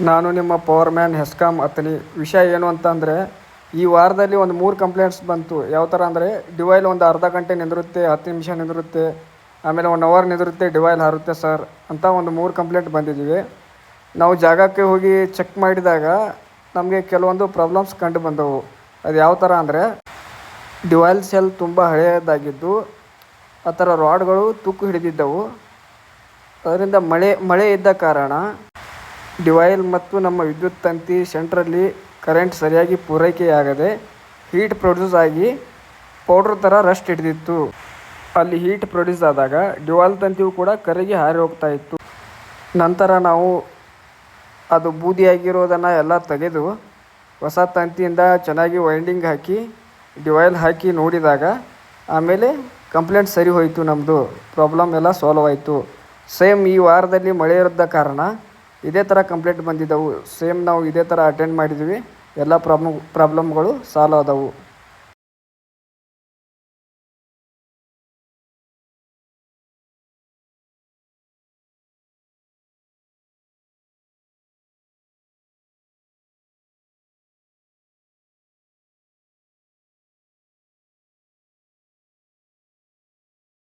ನಾನು ನಿಮ್ಮ power man HESCOM ಅತ್ತನಿ. ವಿಷಯ ಏನು ಅಂತಂದರೆ, ಈ ವಾರದಲ್ಲಿ ಒಂದು 3 ಕಂಪ್ಲೇಂಟ್ಸ್ ಬಂತು. ಯಾವ ಥರ ಅಂದರೆ, ಡಿವೈಲ್ ಒಂದು ಅರ್ಧ ಗಂಟೆ ನಿಂದಿರುತ್ತೆ, 10 ನಿಮಿಷ ನಿಂದಿರುತ್ತೆ, ಆಮೇಲೆ 1 ಅವರ್ ನಿಂದಿರುತ್ತೆ, ಡಿವೈಲ್ ಹಾರುತ್ತೆ ಸರ್ ಅಂತ ಒಂದು 3 ಕಂಪ್ಲೇಂಟ್ ಬಂದಿದ್ದೀವಿ. ನಾವು ಜಾಗಕ್ಕೆ ಹೋಗಿ ಚೆಕ್ ಮಾಡಿದಾಗ ನಮಗೆ ಕೆಲವೊಂದು ಪ್ರಾಬ್ಲಮ್ಸ್ ಕಂಡು ಬಂದವು. ಅದು ಯಾವ ಥರ ಅಂದರೆ, ಡಿವೈಲ್ ಸೆಲ್ ತುಂಬ ಹಳೆಯದಾಗಿದ್ದು, ಆ ಥರ ರಾಡ್ಗಳು ತುಕ್ಕು ಹಿಡಿದಿದ್ದವು. ಅದರಿಂದ ಮಳೆ ಇದ್ದ ಕಾರಣ ಡಿವೈಲ್ ಮತ್ತು ನಮ್ಮ ವಿದ್ಯುತ್ ತಂತಿ ಸೆಂಟ್ರಲ್ಲಿ ಕರೆಂಟ್ ಸರಿಯಾಗಿ ಪೂರೈಕೆಯಾಗದೆ ಹೀಟ್ ಪ್ರೊಡ್ಯೂಸ್ ಆಗಿ ಪೌಡ್ರ್ ಥರ ರಸ್ಟ್ ಹಿಡಿದಿತ್ತು. ಅಲ್ಲಿ ಹೀಟ್ ಪ್ರೊಡ್ಯೂಸ್ ಆದಾಗ ಡಿವೈಲ್ ತಂತಿಯು ಕೂಡ ಕರಗಿ ಹಾರಿ ಹೋಗ್ತಾ ಇತ್ತು. ನಂತರ ನಾವು ಅದು ಬೂದಿಯಾಗಿರೋದನ್ನು ಎಲ್ಲ ತೆಗೆದು ಹೊಸ ತಂತಿಯಿಂದ ಚೆನ್ನಾಗಿ ವೈಂಡಿಂಗ್ ಹಾಕಿ ಡಿವೈಲ್ ಹಾಕಿ ನೋಡಿದಾಗ ಆಮೇಲೆ ಕಂಪ್ಲೇಂಟ್ ಸರಿ ಹೋಯಿತು. ನಮ್ಮದು ಪ್ರಾಬ್ಲಮ್ ಎಲ್ಲ ಸಾಲ್ವ್ ಆಯಿತು. ಸೇಮ್ ಈ ವಾರದಲ್ಲಿ ಮಳೆ ಇರದ ಕಾರಣ ಇದೇ ಥರ ಕಂಪ್ಲೇಂಟ್ ಬಂದಿದ್ದವು. ಸೇಮ್ ನಾವು ಇದೇ ಥರ ಅಟೆಂಡ್ ಮಾಡಿದ್ವಿ. ಎಲ್ಲ ಪ್ರಾಬ್ಲಮ್ಗಳು ಸಾಲ್ವ್ ಆದವು.